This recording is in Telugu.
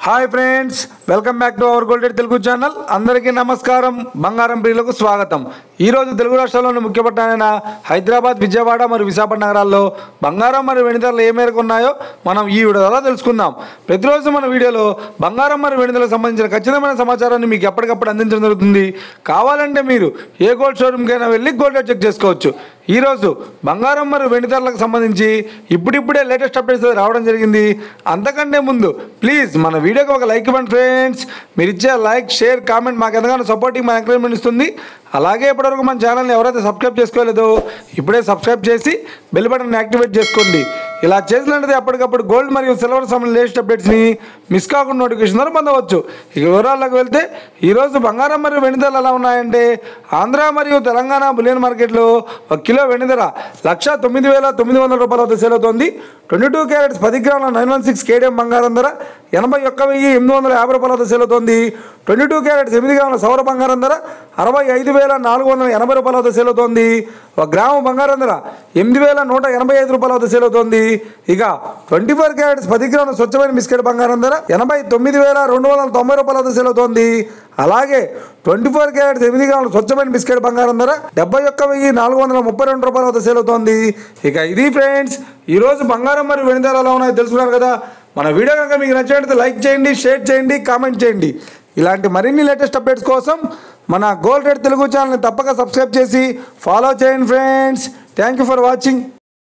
Hi friends, welcome back to our golden Telugu channel. అందరికీ నమస్కారం. బంగారం ప్రియులకు స్వాగతం. ఈరోజు తెలుగు రాష్ట్రాల్లోని ముఖ్య పట్టణాలైన హైదరాబాద్, విజయవాడ మరియు విశాఖపట్నం నగరాల్లో బంగారం మరియు వెండి ధరలు ఏ మేరకు ఉన్నాయో మనం ఈ వీడియో ద్వారా తెలుసుకుందాం. ప్రతిరోజు మన వీడియోలో బంగారం మరియు వెండి ధరలకు సంబంధించిన ఖచ్చితమైన సమాచారాన్ని మీకు ఎప్పటికప్పుడు అందించడం జరుగుతుంది. కావాలంటే మీరు ఏ గోల్డ్ షోరూమ్కైనా వెళ్ళి గోల్డ్ రేట్ చెక్ చేసుకోవచ్చు. ఈరోజు బంగారం మరియు వెండి ధరలకు సంబంధించి ఇప్పుడిప్పుడే లేటెస్ట్ అప్డేట్స్ రావడం జరిగింది. అంతకంటే ముందు ప్లీజ్ మన వీడియోకి ఒక లైక్ ఇవ్వండి ఫ్రెండ్స్. మీరు ఇచ్చే లైక్, షేర్, కామెంట్ మాకు ఎంతగానో సపోర్టింగ్, మా ఎంకరేజ్మెంట్ ఇస్తుంది. అలాగే ఇప్పటివరకు మన ఛానల్ని ఎవరైతే సబ్స్క్రైబ్ చేసుకోలేదో ఇప్పుడే సబ్స్క్రైబ్ చేసి బెల్ బటన్ యాక్టివేట్ చేసుకోండి. ఇలా చేసినట్లయితే అప్పటికప్పుడు గోల్డ్ మరియు సిల్వర్ సంబంధించిన లేటెస్ట్ అప్డేట్స్ని మిస్ కాకుండా నోటిఫికేషన్ ద్వారా పొందవచ్చు. ఇక వివరాల్లోకి వెళ్తే ఈరోజు బంగారం మరియు వెండి ధరలు ఎలా ఉన్నాయంటే, ఆంధ్ర మరియు తెలంగాణ బులియన్ మార్కెట్లో 1 కిలో వెండి ధర 1,09,900 రూపాయల వద్ద సేల్ అవుతోంది. 22 క్యారెట్స్ 10 గ్రాముల 916 కేడిఎం బంగారం ధర 81,850 రూపాయల వద్ద సేల్ అవుతోంది. 22 క్యారెట్స్ 8 గ్రాముల సౌర బంగారం ధర 65,480 రూపాయల వద్ద సేల్ అవుతోంది. 1 గ్రాము బంగారం ధర 8,185 రూపాయల వద్ద సేల్ అవుతోంది. ఇక 24 క్యారెట్స్ 10 గ్రాముల స్వచ్ఛమైన బిస్కెట్ బంగారం ధర 89,290 రూపాయల వద్ద సేల్ అవుతోంది. అలాగే 24 క్యారెట్స్ 8 గ్రాముల స్వచ్ఛమైన బిస్కెట్ బంగారం ధర 71,432 రూపాయల వద్ద సేల్ అవుతోంది. ఇక ఇది ఫ్రెండ్స్, ఈరోజు బంగారం మరియు వెండి ధరలు ఎలా ఉన్నాయో తెలుసుకున్నారు కదా. మన వీడియో కనుక మీకు నచ్చినట్లయితే లైక్ చేయండి, షేర్ చేయండి, కామెంట్ చేయండి. ఇలాంటి మరిన్ని లేటెస్ట్ అప్డేట్స్ కోసం మన గోల్డ్ రేట్ తెలుగు ఛానల్ని తప్పక సబ్స్క్రైబ్ చేసి ఫాలో చేయండి friends. Thank you for watching.